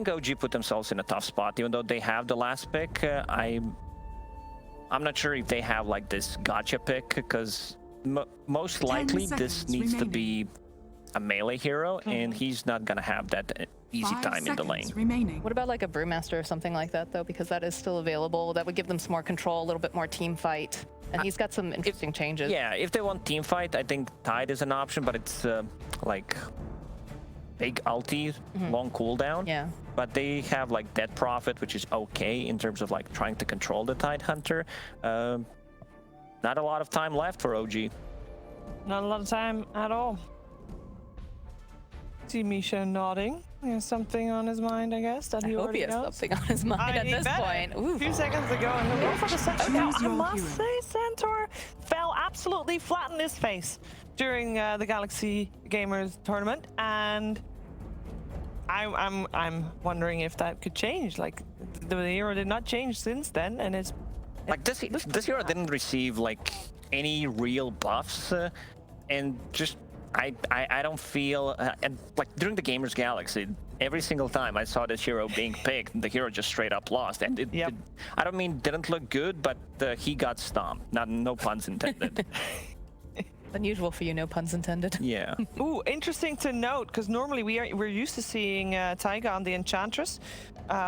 think OG put themselves in a tough spot, even though they have the last pick. I'm not sure if they have like this gotcha pick, because most likely this needs to be a melee hero, and he's not gonna have that easy time in the lane. What about like a Brewmaster or something like that, though? Because that is still available. That would give them some more control, a little bit more team fight. And he's got some interesting changes. Yeah, if they want team fight, I think Tide is an option, but it's like big ulti, long cooldown. Yeah. But they have like Dead Prophet, which is okay in terms of like trying to control the Tide Hunter. Not a lot of time left for OG. Not a lot of time at all. See Misha nodding. He has something on his mind, I guess, that he already knows. Something on his mind at this point. Ooh. A few seconds ago, and he'll go for the second. Now, I must say, Centaur fell absolutely flat in his face during the Galaxy Gamers tournament, and I'm wondering if that could change. Like, the hero did not change since then, and it's like this hero didn't receive like any real buffs, and just. I don't feel, and like during the Gamers Galaxy, every single time I saw this hero being picked, the hero just straight up lost. And I don't mean didn't look good, but he got stomped. No puns intended. Unusual for you, no puns intended. Yeah. Ooh, interesting to note, because normally we're used to seeing Taiga on the Enchantress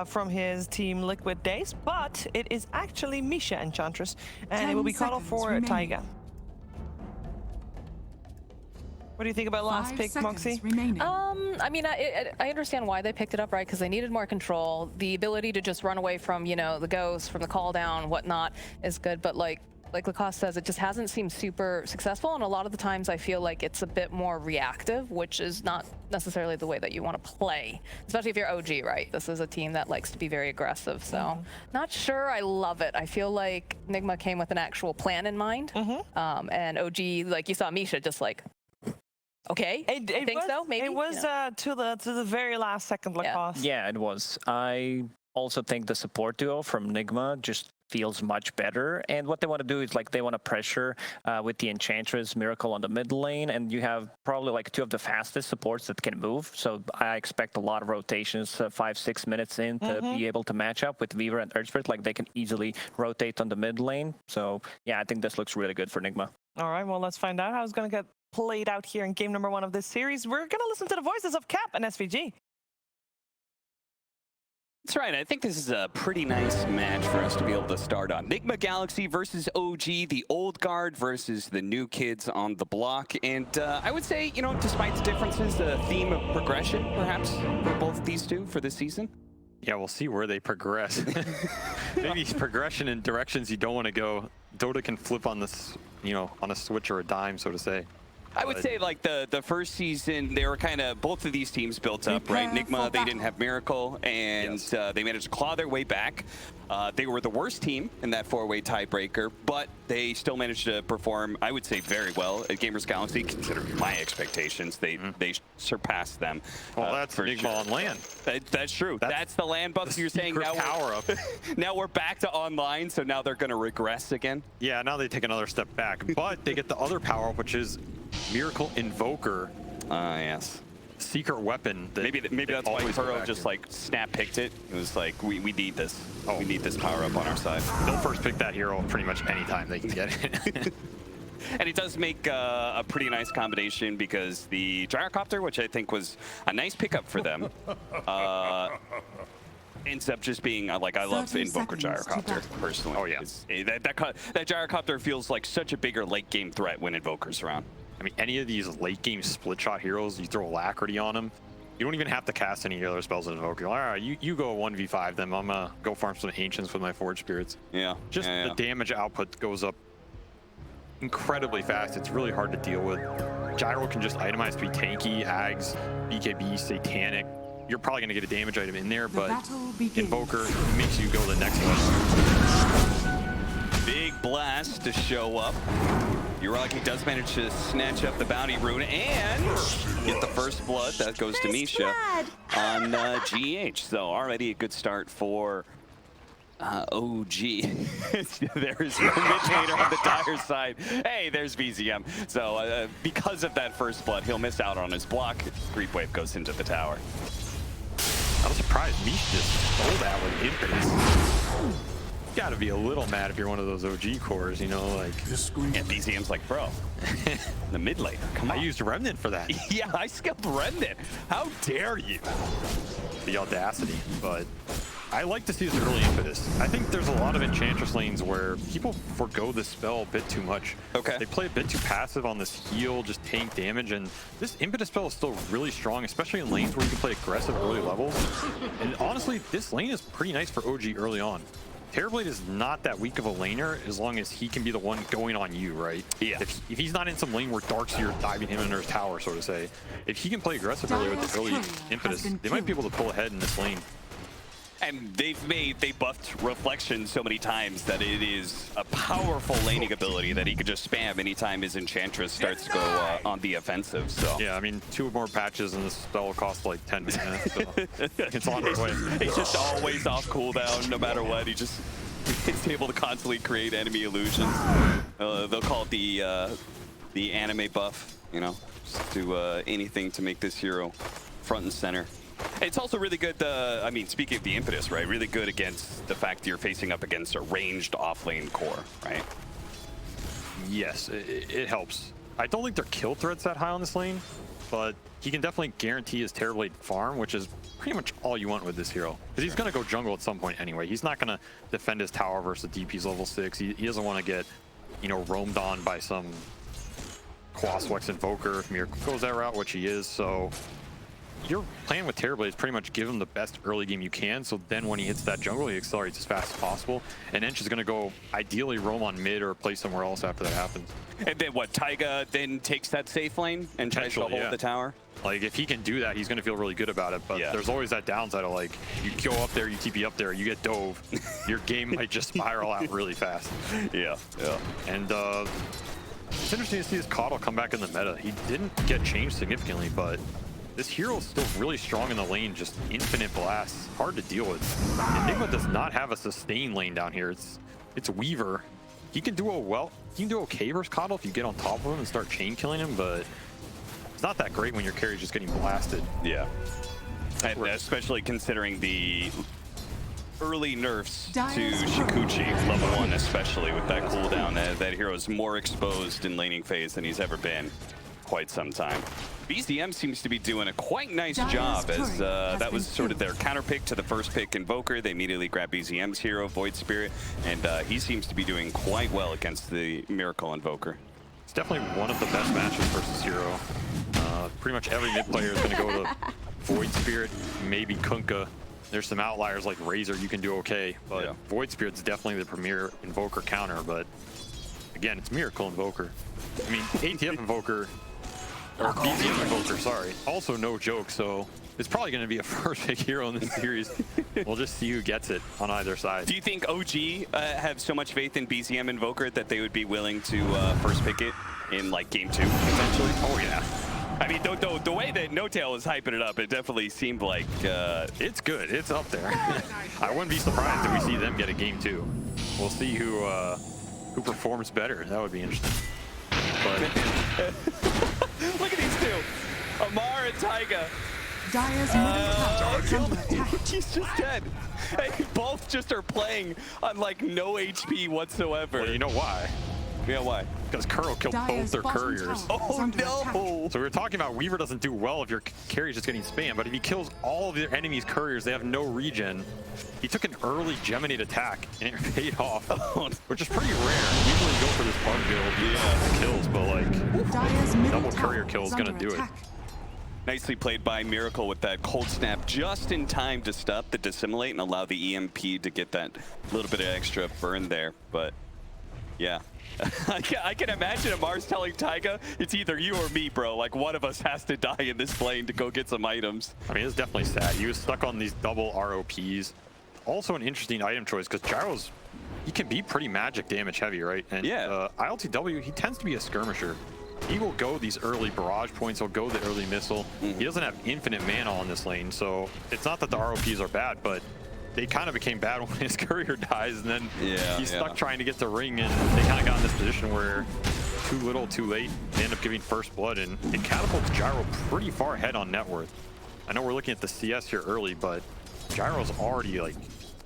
from his team Liquid Days, but it is actually Misha Enchantress, and it will be called off for Taiga. What do you think about last pick, Moxie? I mean, I understand why they picked it up, right? Because they needed more control. The ability to just run away from, you know, the ghost, from the call down, whatnot, is good. But like Lacoste says, it just hasn't seemed super successful. And a lot of the times I feel like it's a bit more reactive, which is not necessarily the way that you want to play, especially if you're OG, right? This is a team that likes to be very aggressive. So not sure I love it. I feel like Nigma came with an actual plan in mind. And OG, like you saw Misha just like, okay, I think so, maybe? It was to the very last second, Lacoste. Yeah, it was. I also think the support duo from Nigma just feels much better. And what they want to do is like they want to pressure with the Enchantress Miracle on the mid lane, and you have probably like two of the fastest supports that can move. So I expect a lot of rotations 5-6 minutes in to be able to match up with Weaver and Earthspirit. Like they can easily rotate on the mid lane. So yeah, I think this looks really good for Nigma. All right, well, let's find out how it's going to get played out here in game number 1 of this series. We're going to listen to the voices of Cap and SVG. That's right. I think this is a pretty nice match for us to be able to start on. Nigma Galaxy versus OG, the old guard versus the new kids on the block. And I would say, you know, despite the differences, the theme of progression, perhaps, for both these two for this season. Yeah, we'll see where they progress. Maybe progression in directions you don't want to go. Dota can flip on this, you know, on a switch or a dime, so to say. I would say like the first season, they were kind of, both of these teams built up, right? Nigma, they didn't have Miracle, and they managed to claw their way back. They were the worst team in that 4-way tiebreaker, but they still managed to perform, I would say, very well at Gamers Galaxy, considering my expectations. They surpassed them. Well, that's for Nigma sure. on land. That's true. That's the land buff. You're saying now power up. Now we're back to online, so now they're going to regress again. Yeah, now they take another step back, but they get the other power up, which is Miracle Invoker. Yes. Secret weapon. Maybe that's why Kuro just like snap picked it. It was like, we need this. We need this power up on our side. They'll first pick that hero pretty much any time they can get it. And it does make a pretty nice combination, because the Gyrocopter, which I think was a nice pickup for them, ends up just being like, I love Invoker Gyrocopter personally. Oh yeah, that Gyrocopter feels like such a bigger late game threat when Invoker's around. I mean, any of these late game split shot heroes, you throw Alacrity on them, you don't even have to cast any other spells in Invoker. All right, you go 1v5 them. I'm gonna go farm some Ancients with my Forge Spirits. Yeah. Just the damage output goes up incredibly fast. It's really hard to deal with. Gyro can just itemize to be tanky, Ags, BKB, Satanic. You're probably gonna get a damage item in there, but Invoker makes you go the next level. Big blast to show up. Uraki does manage to snatch up the bounty rune and get the first blood. That goes to Misha on GH. So already a good start for OG. There's no mid-laner on the dire side. Hey, there's VZM. So because of that first blood, he'll miss out on his block. Creep Wave goes into the tower. I'm surprised Mish just stole that with impetus. Gotta be a little mad if you're one of those OG cores, you know, like. And BZM's like, bro, the mid laner, come I on. used Remnant for that. Yeah, I skipped Remnant. How dare you? The audacity, but I like to see this early impetus. I think there's a lot of Enchantress lanes where people forgo the spell a bit too much. Okay. They play a bit too passive on this heal, just tank damage, and this impetus spell is still really strong, especially in lanes where you can play aggressive early levels. And honestly, this lane is pretty nice for OG early on. Terrorblade is not that weak of a laner as long as he can be the one going on you, right? Yeah. If he's not in some lane where Darkseer diving him under his tower, so to say, if he can play aggressive early with early impetus, they might be able to pull ahead in this lane. And they buffed Reflection so many times that it is a powerful laning ability that he could just spam anytime his Enchantress starts to go on the offensive. So Yeah, I mean, 2 more patches and this spell will cost like 10 mana, so it's on its way. he's just always off cooldown no matter what. He's able to constantly create enemy illusions. They'll call it the anime buff, you know, just do anything to make this hero front and center. It's also really good, I mean, speaking of the impetus, right? Really good against the fact that you're facing up against a ranged off-lane core, right? Yes, it helps. I don't think their kill threat's that high on this lane, but he can definitely guarantee his Terrorblade farm, which is pretty much all you want with this hero. Because he's going to go jungle at some point anyway. He's not going to defend his tower versus DP's level 6. He doesn't want to get, you know, roamed on by some Quaswex Invoker if Miracle goes that route, which he is, so your plan with Terrorblade is pretty much give him the best early game you can, so then when he hits that jungle, he accelerates as fast as possible. And Ench is going to go ideally roam on mid or play somewhere else after that happens. And then what, Taiga then takes that safe lane and tries to hold the tower? Like, if he can do that, he's going to feel really good about it, but there's always that downside of, like, you go up there, you TP up there, you get dove, your game might just spiral out really fast. Yeah. And it's interesting to see this Coddle come back in the meta. He didn't get changed significantly, but this hero is still really strong in the lane, just infinite blasts, hard to deal with. Enigma does not have a sustain lane down here. It's Weaver. He can do okay versus Coddle if you get on top of him and start chain killing him, but it's not that great when your carry's just getting blasted. Yeah. And especially considering the early nerfs to Shikuchi, level 1 especially, with that cooldown. That hero is more exposed in laning phase than he's ever been quite some time. BZM seems to be doing a quite nice job, as that was sort of their counter pick to the first pick Invoker. They immediately grabbed BZM's hero, Void Spirit, and he seems to be doing quite well against the Miracle Invoker. It's definitely one of the best matches versus hero. Pretty much every mid player is going to go to Void Spirit, maybe Kunkka. There's some outliers like Razor you can do okay, but Void Spirit's definitely the premier Invoker counter, but again, it's Miracle Invoker. I mean, ATF Invoker, or BZM Invoker, sorry, also no joke, so it's probably going to be a first pick hero in this series. We'll just see who gets it on either side. Do you think OG have so much faith in BZM Invoker that they would be willing to first pick it in like game 2, potentially? Oh yeah. I mean, the way that No-Tail was hyping it up, it definitely seemed like... it's good. It's up there. I wouldn't be surprised if we see them get a game 2. We'll see who performs better. That would be interesting. But look at these two. Amar and Taiga. Dire's middle tower is under attack. He's just dead. They both just are playing on like no HP whatsoever. well, you know why? Yeah, why? Because Kuro killed both their couriers. Oh no! So we were talking about Weaver doesn't do well if your carry's just getting spammed, but if he kills all of their enemy's couriers, they have no regen. He took an early Geminate attack, and it paid off, which is pretty rare. Usually you go for this bug build, kills, but like double courier kill is gonna do it. Nicely played by Miracle with that cold snap just in time to stop the dissimulate and allow the EMP to get that little bit of extra burn there, but yeah. I can imagine Amar's telling Taiga, it's either you or me, bro. Like, one of us has to die in this lane to go get some items. I mean, it's definitely sad. He was stuck on these double ROPs. Also an interesting item choice, because Gyro's, he can be pretty magic damage heavy, right? And ILTW, he tends to be a skirmisher. He will go these early barrage points, he'll go the early missile. He doesn't have infinite mana on this lane, so it's not that the ROPs are bad, but they kind of became bad when his courier dies, and then he's stuck trying to get the ring, and they kind of got in this position where too little, too late. They end up giving first blood, and it catapults Gyro pretty far ahead on net worth. I know we're looking at the CS here early, but Gyro's already like,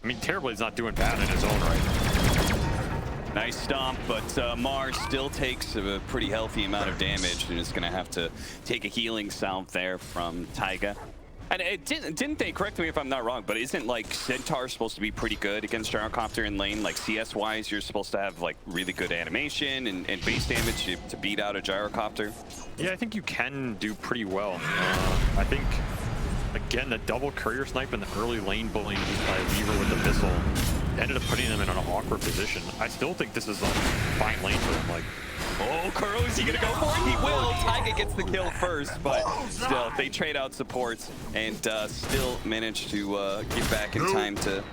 I mean, Terrorblade's not doing bad in his own right. Nice stomp, but Mars still takes a pretty healthy amount of damage and is going to have to take a healing salve there from Taiga. And it didn't they, correct me if I'm not wrong, but isn't like Centaur supposed to be pretty good against Gyrocopter in lane? Like CS-wise, you're supposed to have like really good animation and base damage to beat out a Gyrocopter? Yeah, I think you can do pretty well. I think, again, the double courier snipe in the early lane bullying by Weaver with the missile ended up putting them in an awkward position. I still think this is a fine lane for him. Like, oh, Kuro, is he gonna go for it? He will. Taiga gets the kill first, but still, they trade out supports and still manage to get back in time to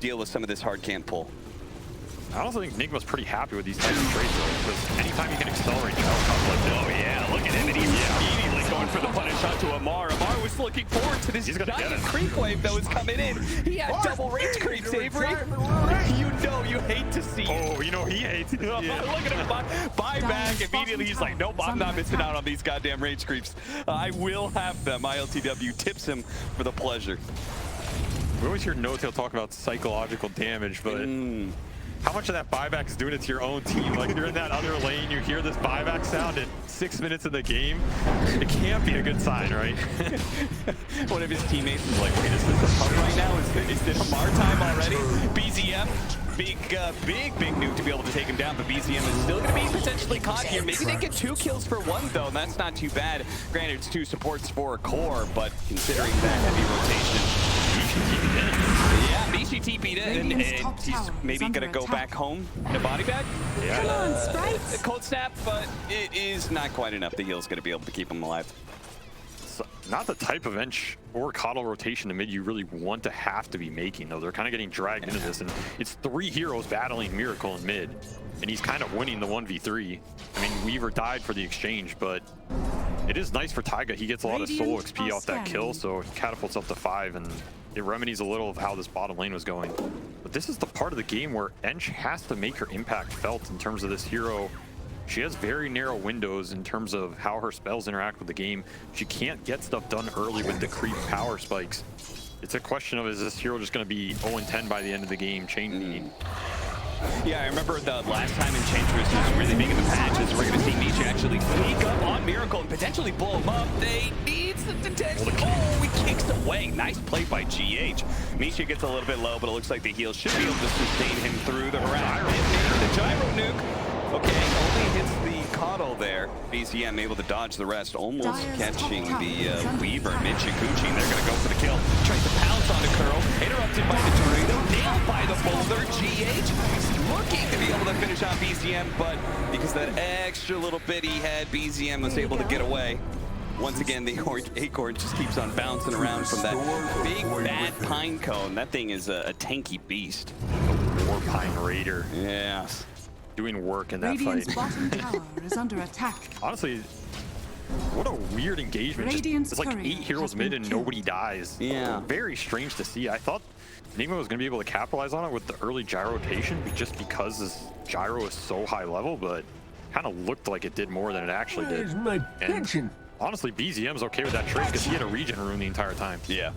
deal with some of this hard camp pull. I also think Nigma's pretty happy with these types of trades, though, because anytime you can accelerate Gyrocopter like this. Oh yeah, look at him, and he's immediately going for the punish shot to Amar. Amar was looking forward to this giant creep wave that was coming in. He had double range creeps, Avery. You know you hate to see it. Oh, you know he hates it. Look at him buy back. Immediately he's like, nope, I'm not missing out on these goddamn range creeps. I will have them. ILTW tips him for the pleasure. We always hear No-Tail talk about psychological damage, but how much of that buyback is doing it to your own team? Like, you're in that other lane, you hear this buyback sound at 6 minutes of the game. It can't be a good sign, right? One of his teammates is like, wait, is this a pub right now? Is it Amar time already? BZM, big nuke to be able to take him down, but BZM is still going to be potentially caught here. Maybe they get 2 kills for 1, though, and that's not too bad. Granted, it's 2 supports for a core, but considering that heavy rotation, yeah, Mishi TP'd in, and he's maybe going to go back home in a body bag. Yeah. Come on, Sprites. Cold snap, but it is not quite enough. The heal's going to be able to keep him alive. It's not the type of Ench or Coddle rotation to mid you really want to have to be making, though. They're kind of getting dragged into this, and it's 3 heroes battling Miracle in mid, and he's kind of winning the 1v3. I mean, Weaver died for the exchange, but it is nice for Taiga. He gets a lot of soul XP off that kill, so it catapults up to 5, and it remedies a little of how this bottom lane was going. But this is the part of the game where Ench has to make her impact felt in terms of this hero. She has very narrow windows in terms of how her spells interact with the game. She can't get stuff done early with the creep power spikes. It's a question of, is this hero just going to be 0-10 by the end of the game, changing? Yeah, I remember the last time Enchantress was really big in the patches. We're going to see Misha actually sneak up on Miracle and potentially blow him up. They need some detection. Oh, he kicks away. Nice play by GH. Misha gets a little bit low, but it looks like the heal should be able to sustain him through the harass. The gyro nuke. Okay, only hits the Coddle there. BZM able to dodge the rest, almost catching the Weaver. Michiguchi, they're going to go for the kill. Tries to pounce on the curl. Interrupted by the tornado. Nailed by the boulder. GH looking to be able to finish off BZM, but because that extra little bit he had, BZM was able to get away. Once again, the acorn just keeps on bouncing around from that big bad pine cone. That thing is a tanky beast. War Pine Raider. Yeah. Doing work in that Radiant's fight. bottom tower is under attack. Honestly, what a weird engagement. Radiant's It's like courier 8 heroes has mid been and killed. nobody dies. Yeah. Very strange to see. I thought Enigma was going to be able to capitalize on it with the early gyro rotation just because this gyro is so high level, but kind of looked like it did more than it actually did. Where's my pension? Honestly, BZM's okay with that trade because he had a regen rune the entire time. Yeah.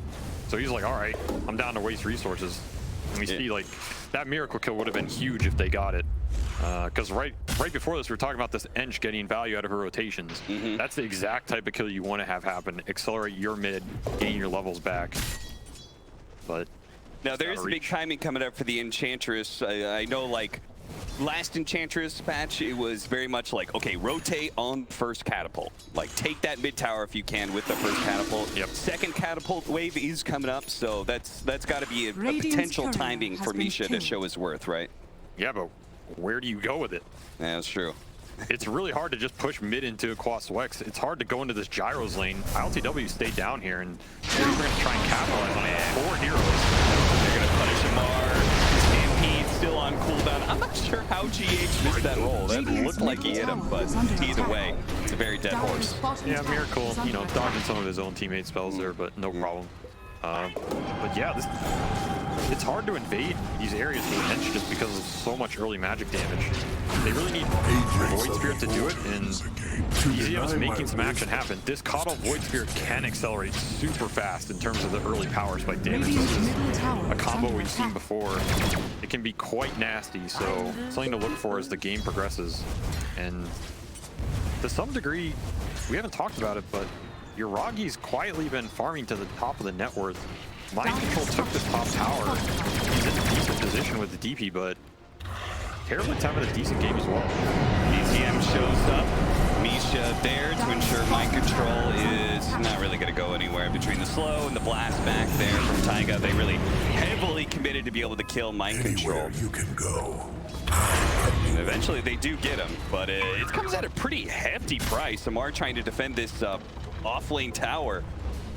So he's like, all right, I'm down to waste resources. And we see like that miracle kill would have been huge if they got it. Because right before this, we were talking about this Ench getting value out of her rotations. That's the exact type of kill you want to have happen. Accelerate your mid, gain your levels back. But now there is a big timing coming up for the Enchantress. I know, like, last Enchantress patch, it was very much like, okay, rotate on first catapult. Like, take that mid tower if you can with the first catapult. Yep. Second catapult wave is coming up, so that's got to be a potential timing for Misha to show his worth, right? yeah, but where do you go with it? Yeah, that's true. It's really hard to just push mid into Quas Wex. It's hard to go into this gyros lane. ILTW stayed down here, and we're going to try and capitalize on it. 4 heroes. They're going to punish Amar. Stampede still on cooldown. I'm not sure how GH missed that roll. That looked like he hit him, but either way, it's a very dead horse. Yeah, Miracle, you know, dodging some of his own teammate spells there, but no problem. But yeah, it's hard to invade these areas with Hench just because of so much early magic damage. They really need Void Spirit to do it, and DPC is making some action happen. This Coddle Void Spirit can accelerate super fast in terms of the early power spike damage. This is a combo we've seen before. It can be quite nasty, so something to look for as the game progresses. And to some degree, we haven't talked about it, but Yuragi's quietly been farming to the top of the net worth. Mind Control took the top tower. He's in a decent position with the DP, but Carolyn's having a decent game as well. BCM shows up. Misha there to ensure Mind Control is not really going to go anywhere. Between the slow and the blast back there from Taiga, they really heavily committed to be able to kill Mind Control. You can go. And eventually they do get him, but it comes at a pretty hefty price. Amar trying to defend this off-lane tower.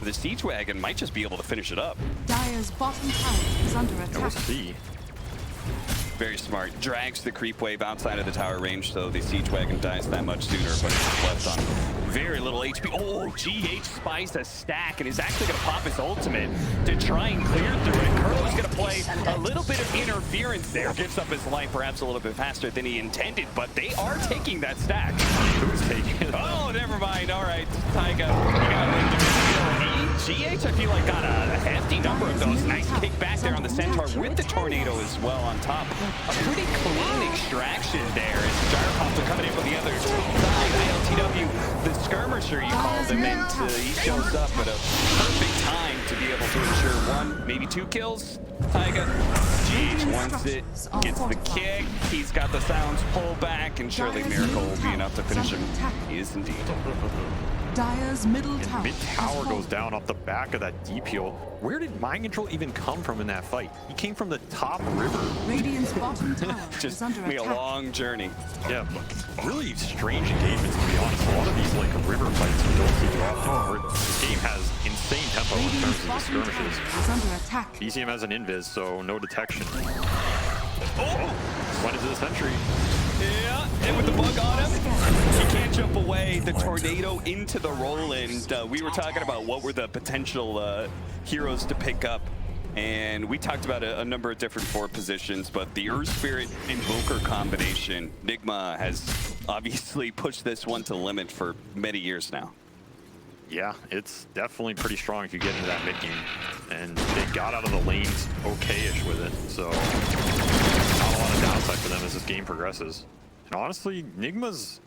The Siege Wagon might just be able to finish it up. Dire's bottom tower is under attack. We'll see. Very smart. Drags the creep wave outside of the tower range, so the Siege Wagon dies that much sooner, but it's left on very little HP. Oh, GH spies a stack and is actually going to pop his ultimate to try and clear through it. Curlo's going to play a little bit of interference there. Gives up his life perhaps a little bit faster than he intended, but they are taking that stack. Who's taking it? Oh, never mind. All right, Taiga, you got it. GH, I feel like, got a hefty number of those. Nice kick back there on the Centaur with the Tornado as well on top. A pretty clean extraction there as Gyrocopter coming in from the other side. ILTW, the skirmisher you called him, and he shows up at a perfect time to be able to ensure one, maybe two kills. Taiga, GH wants it, gets the kick. He's got the sounds pull back, and surely Miracle will be enough to finish him. He is indeed. Dire's middle And tower. mid-tower goes down off the back of that DPO. Where did Mind Control even come from in that fight? He came from the top river. Radiant's bottom tower Just is under be a attack. long journey. Yeah, but really strange engagements, to be honest. A lot of these like river fights you don't see too often. Where this game has insane tempo in terms Radiant's of the bottom skirmishes. tower is under attack. BCM has an invis, so no detection. Went into the sentry. Yeah, and with the bug on him, he can't jump away. The Tornado into the roll, and we were talking about what were the potential heroes to pick up. And we talked about a number of different forward positions, but the Earth Spirit Invoker combination, Nigma has obviously pushed this one to the limit for many years now. Yeah, it's definitely pretty strong if you get into that mid game. And they got out of the lanes okay-ish with it, so not a lot of downside for them as this game progresses. And honestly, Nigma's,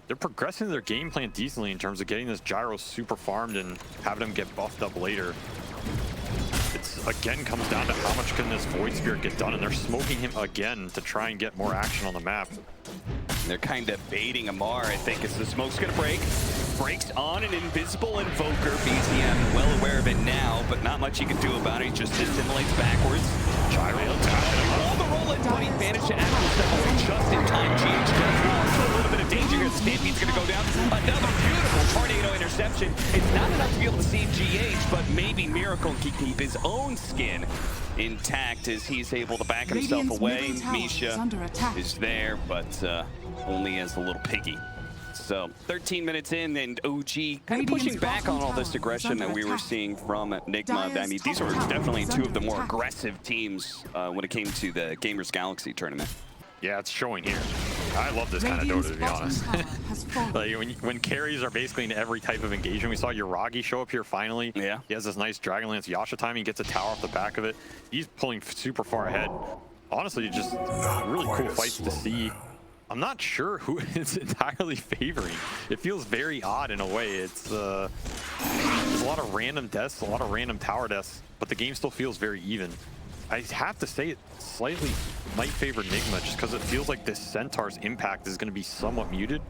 they're progressing their game plan decently in terms of getting this Gyro super farmed and having him get buffed up later. It's again comes down to how much can this Void Spirit get done, and they're smoking him again to try and get more action on the map. They're kind of baiting Amar, I think, as the smoke's gonna break. Breaks on an invisible Invoker. BCM well aware of it now, but not much he can do about it. He just assimilates backwards. Gyro all the roll-in, but he managed to actually step away just in time. GH does also a little bit of danger here. The Stampede's gonna go down. Another beautiful Tornado interception. It's not enough to be able to save GH, but maybe Miracle can keep his own skin intact as he's able to back himself Radiant's away. middle tower is Misha under attack. is there, but only as a little piggy. So 13 minutes in, and OG kind of pushing back on all this aggression that we were seeing from Nigma. I mean, these were definitely two of the more aggressive teams when it came to the Gamers Galaxy tournament. Yeah, it's showing here. I love this kind of Dota, to be honest. Like when carries are basically in every type of engagement. We saw Yuragi show up here finally. Yeah. He has this nice Dragonlance Yasha timing, gets a tower off the back of it. He's pulling super far ahead. Honestly, just really cool fights to see. I'm not sure who it's entirely favoring. It feels very odd in a way. It's there's a lot of random deaths, a lot of random tower deaths, but the game still feels very even. I have to say it slightly might favor Nigma just because it feels like this Centaur's impact is going to be somewhat muted.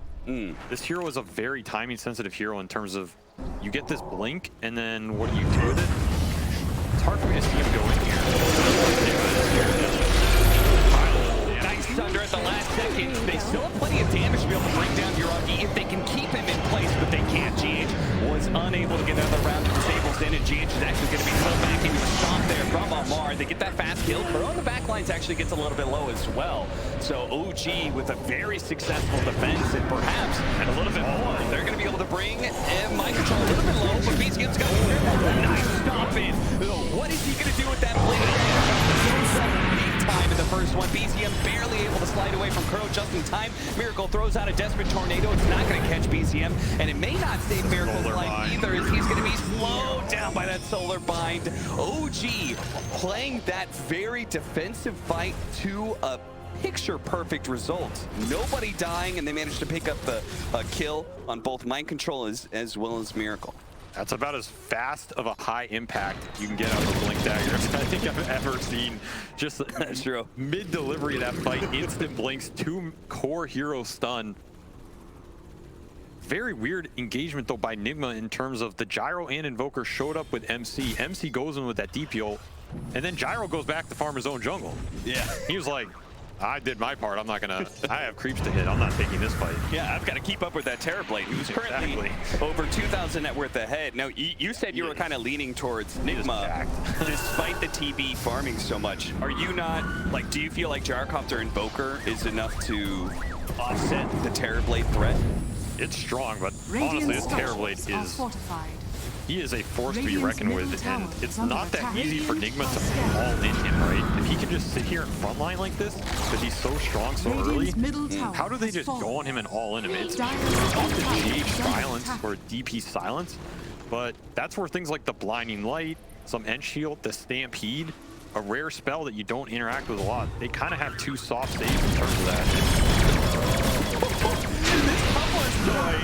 This hero is a very timing sensitive hero in terms of you get this blink and then what do you do with it? It's hard for me to see him go in here. Nice under at the last second. They still have plenty of damage to be able to bring down Yuragi if they can keep him in place, but they can't. GH was unable to get another round of disables in, and GH is actually going to be pulled back into a stomp there from Amar. They get that fast kill. Burrow on the back lines actually gets a little bit low as well. So OG with a very successful defense and perhaps a little bit more. They're going to be able to bring Mind Control a little bit low, but BCM's got a nice stomp in. What is he going to do with that blade? Kuro just in time. Miracle throws out a desperate tornado. It's not going to catch BCM, and it may not save Miracle's life either, as he's going to be slowed down by that solar bind. OG playing that very defensive fight to a picture-perfect result. Nobody dying, and they managed to pick up the kill on both Mind Control as well as Miracle. That's about as fast of a high impact you can get out of a Blink Dagger as I think I've ever seen. Just mid-delivery of that fight, instant blinks, 2 core hero stun. Very weird engagement though by Nigma in terms of the Gyro and Invoker showed up with MC. MC goes in with that DPO, and then Gyro goes back to farm his own jungle. Yeah. He was like, I did my part. I'm not gonna. I have creeps to hit. I'm not taking this fight. Yeah, I've got to keep up with that Terrorblade, who's currently over 2,000 net worth ahead. Now, you said you were kind of leaning towards Nigma, despite the TB farming so much. Are you not, like, do you feel like Gyrocopter Invoker is enough to offset the Terrorblade threat? It's strong, but Radiant honestly, this structures Terrorblade are is. fortified. He is a force to be Radiant's reckoned with, middle and tower it's is under not that attack. easy for Nigma to all in him, right? If he can just sit here in front line like this, because he's so strong so early, Radiant's middle tower how do they has just fallen. go on him and all in him? It's Dire's off the tower GH is under silence attack. or DP silence, but that's where things like the Blinding Light, some End Shield, the Stampede, a rare spell that you don't interact with a lot, they kind of have 2 soft saves in terms of that. This Pumper's toy,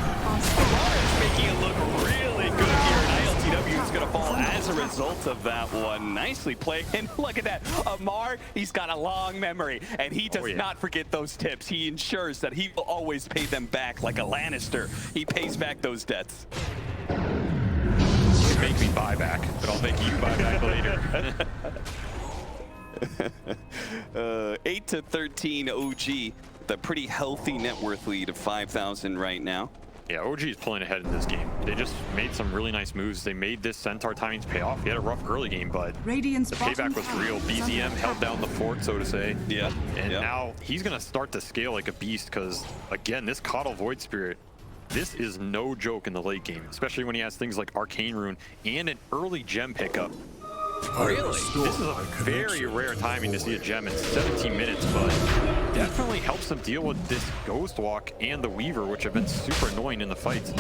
Amar is making it look really good here, and ILTW is going to fall as a result of that one. Nicely played, and look at that. Amar, he's got a long memory, and he does not forget those tips. He ensures that he will always pay them back like a Lannister. He pays back those debts. You can make me buy back, but I'll make you buy back later. 8-13 OG. The pretty healthy net worth lead of 5,000 right now. Yeah, OG is pulling ahead in this game. They just made some really nice moves. They made this Centaur timings pay off. He had a rough early game, but Radiant's the payback was real. BZM held down the fort, so to say. Yeah. And now he's going to start to scale like a beast because, again, this Coddle Void Spirit, this is no joke in the late game, especially when he has things like Arcane Rune and an early gem pickup. Really? This is a very rare timing to see a gem in 17 minutes, but definitely helps them deal with this Ghost Walk and the Weaver, which have been super annoying in the fights.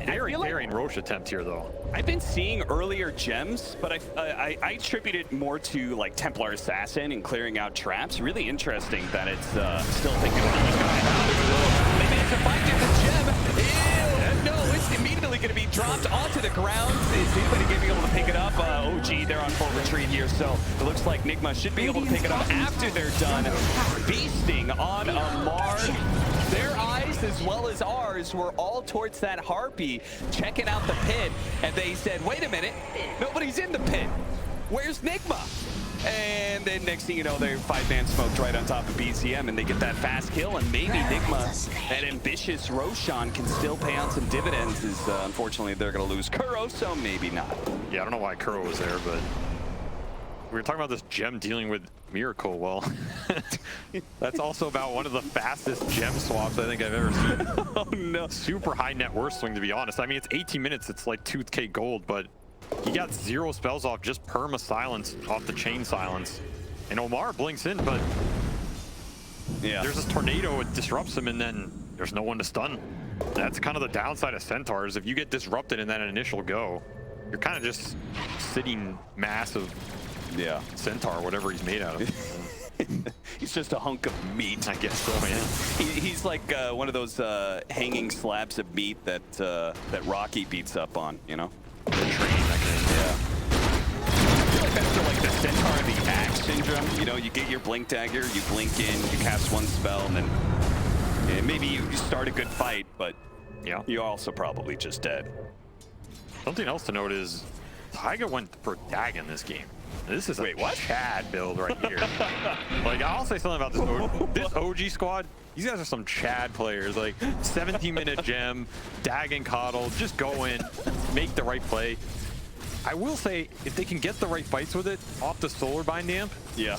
Very daring Roche attempt here, though. I've been seeing earlier gems, but I attribute it more to like Templar Assassin and clearing out traps. Really interesting that it's still thinking about it. They managed to find it, the gem. Ew, no, it's immediately going to be dropped onto the ground. Is anybody going to be able to pick it up? OG, they're on full retreat here, so it looks like Nigma should be able to pick it up after they're done feasting on Amar. Their eyes, as well as ours, were all towards that Harpy, checking out the pit, and they said, wait a minute, nobody's in the pit. Where's Nigma? And then next thing you know, they're 5-man smoked right on top of BCM, and they get that fast kill, and maybe Nigma, that ambitious Roshan, can still pay out some dividends, as unfortunately they're going to lose Kuro, so maybe not. Yeah, I don't know why Kuro was there, but we were talking about this gem dealing with Miracle. Well, that's also about one of the fastest gem swaps I think I've ever seen. Oh no. Super high net worth swing, to be honest. I mean, it's 18 minutes, it's like 2K gold, but he got 0 spells off, just perma silence off the chain silence. And Omar blinks in, but there's this tornado, it disrupts him, and then there's no one to stun. That's kind of the downside of Centaurs. If you get disrupted in that initial go, you're kind of just sitting massive Centaur, whatever he's made out of. He's just a hunk of meat. I guess so, yeah. He's like one of those hanging slabs of meat that that Rocky beats up on, you know? The train mechanism. Yeah. I feel like that's like the Centaur of the Axe syndrome. You know, you get your Blink Dagger, you blink in, you cast one spell, and then maybe you start a good fight, but you're also probably just dead. Something else to note is Taiga went for Dagon this game. This is a Chad build right here. Like, I'll say something about this OG squad. These guys are some Chad players. Like, 17-minute gem, Dagon Coddle, just go in, make the right play. I will say, if they can get the right fights with it, off the Solar Bind Amp,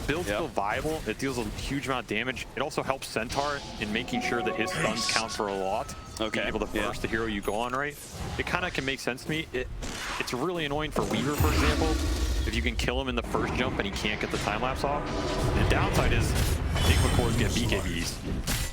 build's still viable. It deals a huge amount of damage. It also helps Centaur in making sure that his stuns count for a lot. Being able to burst the hero you go on, right? It kind of can make sense to me. It's really annoying for Weaver, for example, if you can kill him in the first jump and he can't get the time lapse off. The downside is Enigma cores get BKBs.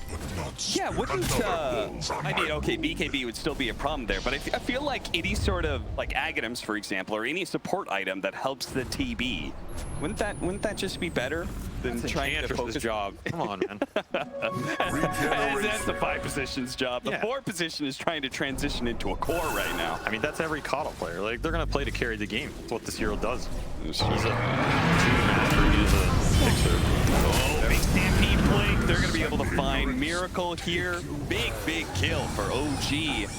Yeah, wouldn't, I mean, okay, BKB would still be a problem there, but I feel like any sort of, like Aghanims, for example, or any support item that helps the TB, wouldn't that just be better than trying to focus? Job. Come on, man. That's the 5 positions job. The 4 position is trying to transition into a core right now. I mean, that's every Coddle player. Like, they're going to play to carry the game. That's what this hero does. He's a master. He's a fixer. Oh, big Stampede Blink. They're going to be able to find Miracle here. Big kill for OG.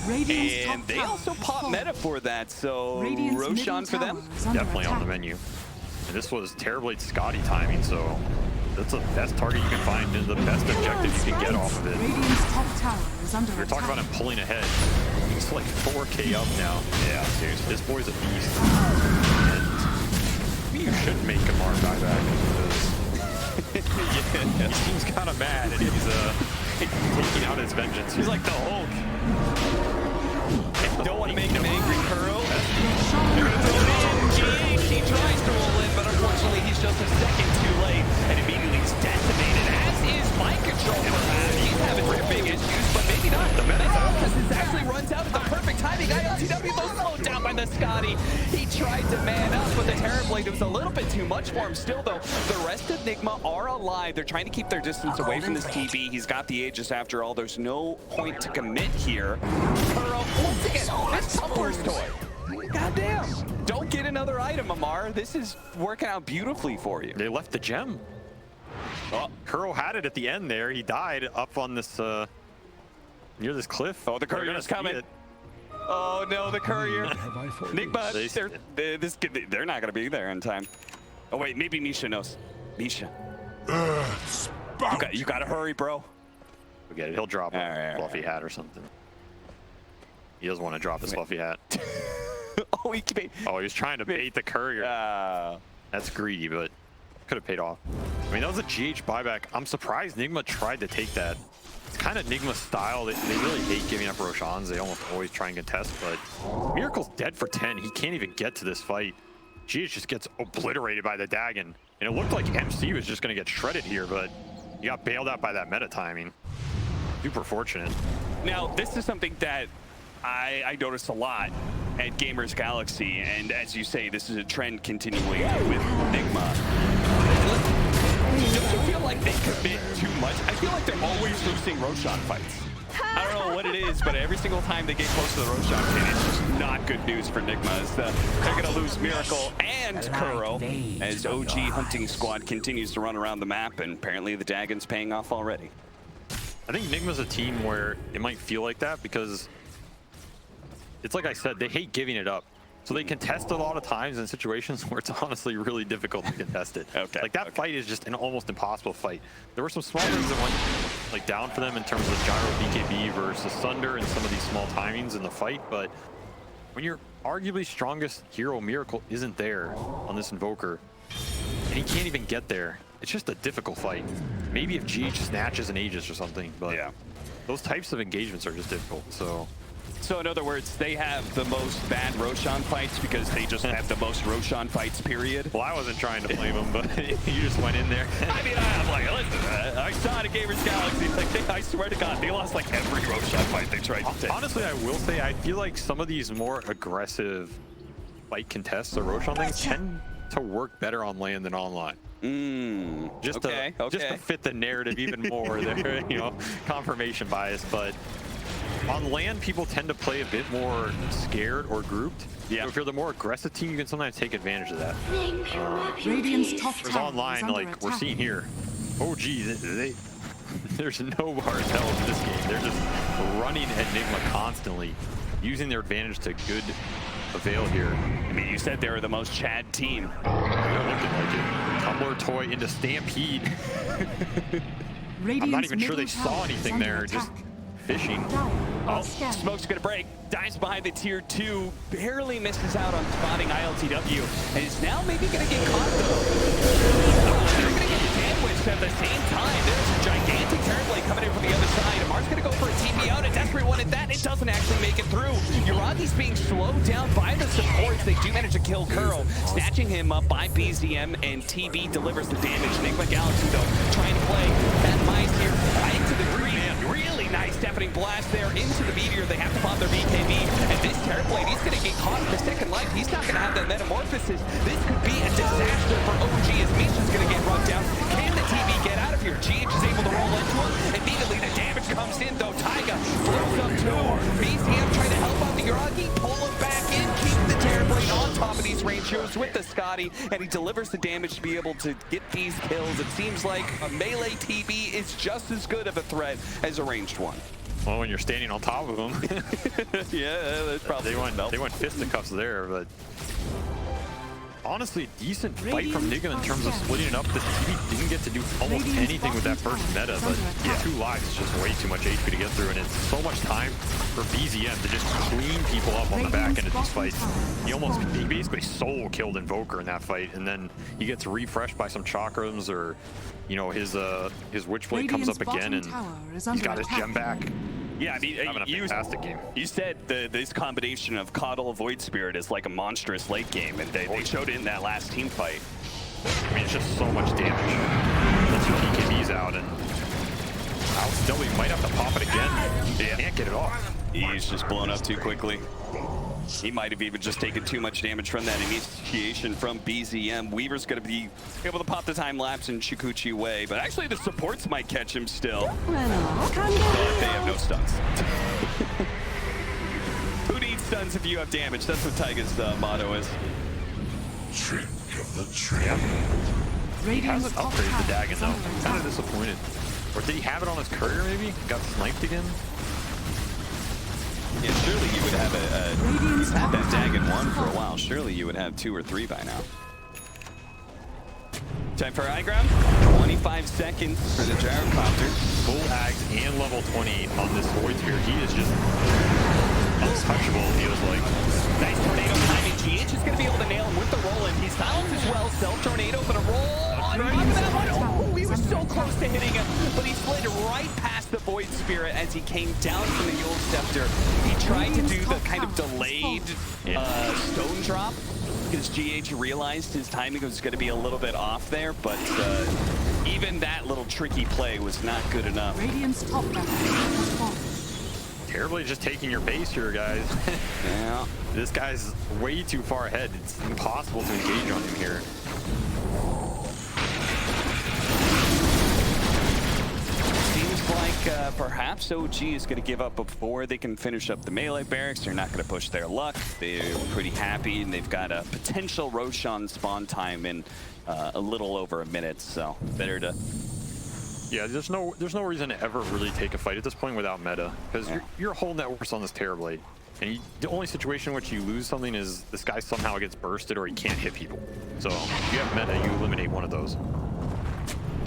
And they also pop meta for that, so Roshan for them? Definitely on the menu. And this was terribly Scotty timing, so that's the best target you can find and the best objective you can get off of it. You're talking about him pulling ahead. He's like 4K up now. Yeah, seriously. This boy's a beast. And maybe you should make Amar die back because he seems kind of mad and he's taking out his vengeance. He's like the Hulk. Don't want to make him angry, Kuro. They're going to throw it in. GH, he tries to roll in, but unfortunately he's just a second too late. And immediately he's decimated, as is Mind Control perhaps. He's having some big issues, but maybe not. The because this actually runs out at the perfect timing. ILTW though slowed down by the Scotty. He tried to man up, but the Terrorblade was a little bit too much for him still, though. The rest of Nigma are alive. They're trying to keep their distance away from this TB. He's got the Aegis after all. There's no point to commit here. Kuro, once again, this Tumblr's toy. Goddamn. Don't get another item, Amar. This is working out beautifully for you. They left the gem. Oh, Kuro had it at the end there. He died up on this, near this cliff. Oh, the courier's coming. Oh no, the courier. Nigma, they're not gonna be there in time. Oh wait, maybe Misha knows. Misha. You gotta hurry, bro. Forget it. He'll drop a fluffy hat or something. He doesn't want to drop his fluffy hat. Oh, he was trying to bait the courier. That's greedy, but could have paid off. I mean, that was a GH buyback. I'm surprised Nigma tried to take that. It's kind of Nigma's style. They really hate giving up Roshans. They almost always try and contest, but Miracle's dead for 10. He can't even get to this fight. GH just gets obliterated by the Dagon. And it looked like MC was just going to get shredded here, but he got bailed out by that meta timing. Super fortunate. Now, this is something that I noticed a lot at Gamers Galaxy, and as you say, this is a trend continuing with Nigma. Don't you feel like they commit too much? I feel like they're always losing Roshan fights. I don't know what it is, but every single time they get close to the Roshan pin, it's just not good news for Nigma. They're going to lose Miracle and Kuro as OG Hunting Squad continues to run around the map, and apparently the Dagon's paying off already. I think Nigma's a team where it might feel like that because it's like I said, they hate giving it up. So they contest a lot of times in situations where it's honestly really difficult to contest it. Like that fight is just an almost impossible fight. There were some small things that went like down for them in terms of Gyro BKB versus Sunder and some of these small timings in the fight, but when your arguably strongest hero Miracle isn't there on this Invoker, and he can't even get there, it's just a difficult fight. Maybe if GH snatches an Aegis or something, but those types of engagements are just difficult, So in other words, they have the most bad Roshan fights because they just have the most Roshan fights, period. Well, I wasn't trying to blame them, but you just went in there. I mean, I'm like, listen, I saw it at Gamers Galaxy. Like, I swear to God, they lost like every Roshan fight they tried to take. Honestly, I will say, I feel like some of these more aggressive fight contests or Roshan things tend to work better on land than online. Just to fit the narrative even more. There, you know, confirmation bias, but on land, people tend to play a bit more scared or grouped. So if you're the more aggressive team, you can sometimes take advantage of that. Radiant's top Whereas tower online, is like under we're attack. seeing here, there's no hard tell in this game. They're just running at Nigma constantly, using their advantage to good avail here. I mean, you said they were the most Chad team. They're looking like it. Tumbler toy into Stampede. I'm not even sure they saw anything there. Just fishing. Oh, Smoke's gonna break. Dives behind the tier 2. Barely misses out on spotting ILTW. And is now maybe gonna get caught though. They're gonna get sandwiched at the same time. There's a gigantic Terrorblade coming in from the other side. Amar's gonna go for a TP out. A desperate one at that. It doesn't actually make it through. Uragi's being slowed down by the supports. They do manage to kill Kuro, snatching him up by BZM, and TB delivers the damage. Nigma Galaxy though, trying to play that mice here right into the green. really nice deafening blast there into the meteor. They have to pop their BKB, and this Terrorblade, he's going to get caught in the second life. He's not going to have that metamorphosis. This could be a disaster for OG as Misha's going to get run down. Can the TV get out of here? GH is able to roll into him. Immediately the damage comes in though. Taiga flows up to him. BCM trying to help out the Uragi, pull him back in, keep the Terrorblade on top of these range heroes with the Scotty, and he delivers the damage to be able to get these kills. It seems like a melee TB is just as good of a threat as a ranged one. Well, when you're standing on top of them. Yeah, that's probably they went fisticuffs there, but honestly, decent fight from Nigga in terms of splitting it up. The TV didn't get to do almost anything with that first meta, but yeah, 2 lives is just way too much HP to get through, and it's so much time for BZM to just clean people up on the back end of these fights. He basically solo killed Invoker in that fight, and then he gets refreshed by some chakrams, or you know, his Witchblade comes up again, and he's got his gem back. Yeah, I mean, having a fantastic game. You said this combination of Coddle, Void Spirit is like a monstrous late game, and they showed it in that last team fight. I mean, it's just so much damage. Once your PKB's out, and LCW might have to pop it again. They can't get it off. He's just blown up too quickly. He might have even just taken too much damage from that initiation from BZM. Weaver's going to be able to pop the time lapse in Dpc Weu, but actually the supports might catch him still. But they have no stuns. Who needs stuns if you have damage? That's what Taiga's motto is. Yeah. He hasn't upgraded the Dagon though. I'm kind of disappointed. Or did he have it on his courier maybe? Got sniped again? Yeah, surely you would have he's had that Dagon 1 for a while. Surely you would have 2 or 3 by now. Time for high ground. 25 seconds for the gyrocopter. Full Ags and level 20 on this Void Spear. He is just untouchable, it feels like. Nice tornado timing. GH is going to be able to nail him with the roll-in. He's silenced as well. Self-tornado, but a roll on top of that one. Oh, he was so close to hitting him, but he slid right past the Void Spirit as he came down from the Yule Scepter. He tried to do the kind of delayed stone drop because GH realized his timing was going to be a little bit off there, but even that little tricky play was not good enough. Terribly just taking your base here, guys. Yeah. This guy's way too far ahead. It's impossible to engage on him here. Seems like perhaps OG is going to give up before they can finish up the melee barracks. They're not going to push their luck. They're pretty happy, and they've got a potential Roshan spawn time in a little over a minute, so better to... Yeah, there's no reason to ever really take a fight at this point without meta, because your whole network's on this Terrorblade, and the only situation in which you lose something is this guy somehow gets bursted or he can't hit people. So if you have meta, you eliminate one of those.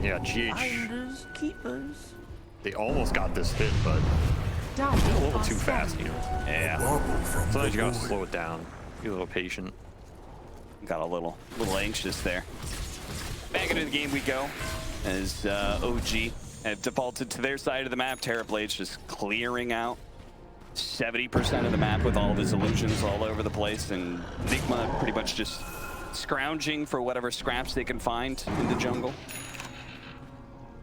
Yeah, GH. They almost got this hit, but a little too fast, you know. Yeah. Sometimes you gotta slow it down. Be a little patient. Got a little anxious there. Back into the game we go. As OG have defaulted to their side of the map. Terrorblade's just clearing out 70% of the map with all of his illusions all over the place, and Enigma pretty much just scrounging for whatever scraps they can find in the jungle.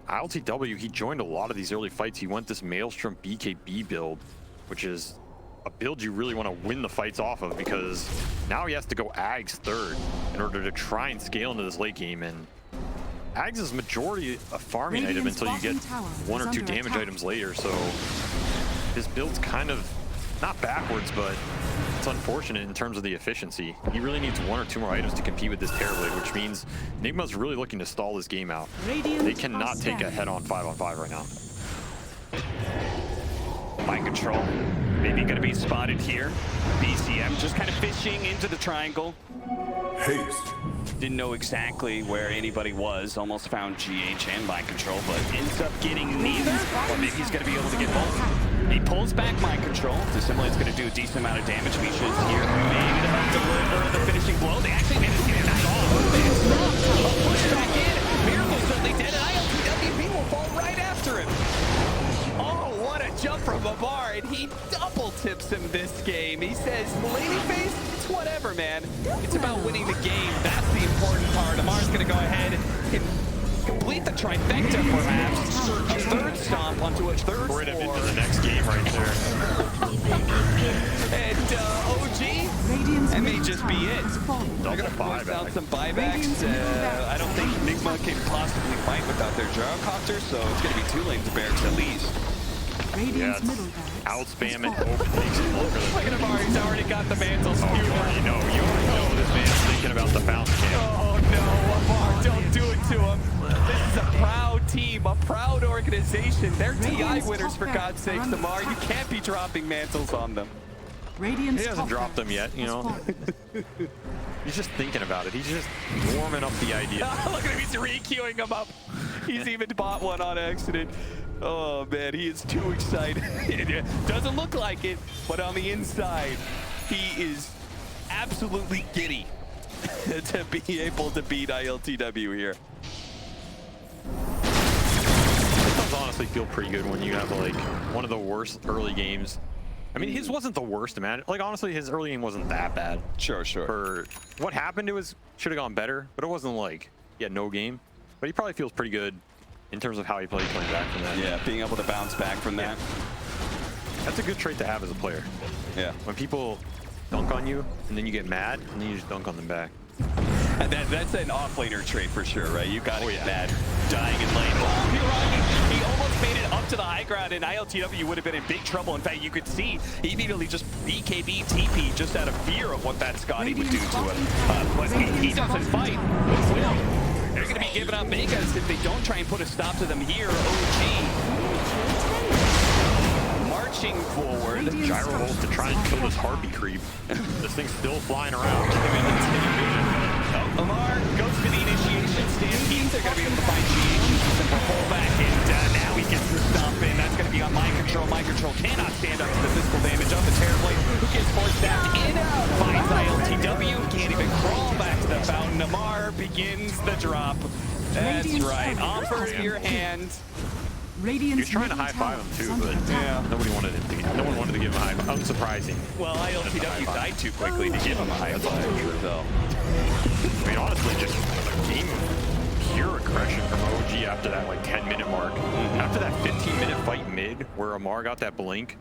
LTW, he joined a lot of these early fights. He went this Maelstrom BKB build, which is a build you really want to win the fights off of, because now he has to go Ags third in order to try and scale into this late game, and Ags is majority a farming item until you get 1 or 2 damage items later, so this build's kind of not backwards, but it's unfortunate in terms of the efficiency. He really needs 1 or 2 more items to compete with this Terrorblade, which means Enigma's really looking to stall this game out. They cannot take a head-on 5-on-5 right now. Mind control, maybe going to be spotted here. BCM just kind of fishing into the triangle. Haste. Didn't know exactly where anybody was. Almost found GH and Mind Control, but ends up getting neither. Or maybe he's going to be able to get both. He pulls back Mind Control. Assimilate's going to do a decent amount of damage. Misha is here, maybe to help deliver the finishing blow. They actually managed to get it off. A push back in. Miracle's certainly dead, and ILTWP will fall right after him. Oh, what a jump from Babar, and he double tips him this game. He says, Ladyface, it's whatever, man. It's about winning the game. That's the important part. Amar's going to go ahead and complete the a trifecta perhaps. A third stomp onto a third Rid him floor. into the next game right there. And OG, that may just be it. They'll get a Force out buyback. some buybacks. I don't think Nigma can possibly fight without their gyrocopter, so it's going to be 2 lanes of barracks at least. Yeah, it's out spam and hope it takes him longer than Look at Amar, he's already got the mantles. Oh, you already know this man's thinking about the bounce cam. Oh no, Amar, don't do it to him. This is a proud team, a proud organization. They're TI winners, for God's sakes, Amar. You can't be dropping mantles on them. He hasn't dropped them yet, you know. He's just thinking about it. He's just warming up the idea. Look at him, he's re-queuing him up. He's even bought one on accident. Oh man, he is too excited. It doesn't look like it, but on the inside, he is absolutely giddy to be able to beat ILTW here. It does honestly feel pretty good when you have like one of the worst early games. I mean, his wasn't the worst, man. Like honestly, his early game wasn't that bad. Sure. For what happened, it was should have gone better, but it wasn't like he had no game. But he probably feels pretty good in terms of how he played coming back from that. Yeah, being able to bounce back from that. That's a good trait to have as a player. Yeah. When people dunk on you and then you get mad and then you just dunk on them back. And that's an off-laner trait for sure, right? You gotta get mad. Dying in lane. Oh, you're right. He almost made it up to the high ground, and ILTW would have been in big trouble. In fact, you could see he immediately just BKB TP just out of fear of what that Scotty would do to him. But he doesn't fight. Will. They're going to be giving up Megas if they don't try and put a stop to them here. OG marching forward. Gyro rolls to try and kill this heartbeat creep. This thing's still flying around. Amar goes for the initiation stampede. They're going to be able to find GH. Pull back, and now he gets the stomp in. That's going to be on Mind Control. Mind Control cannot stand up to the physical damage of the Terrorblade, who gets forced down in. Finds ILTW. Can't even crawl back to the fountain. Amar begins the drop. That's right. Offer your hand. He was trying to high-five him too, but nobody wanted him to. No one wanted to give him a high-five. Unsurprising. Well, ILTW died too quickly to give him a high five. So. I mean, honestly, just a game of pure aggression from OG after that like 10-minute mark. After that 15-minute fight mid, where Amar got that blink,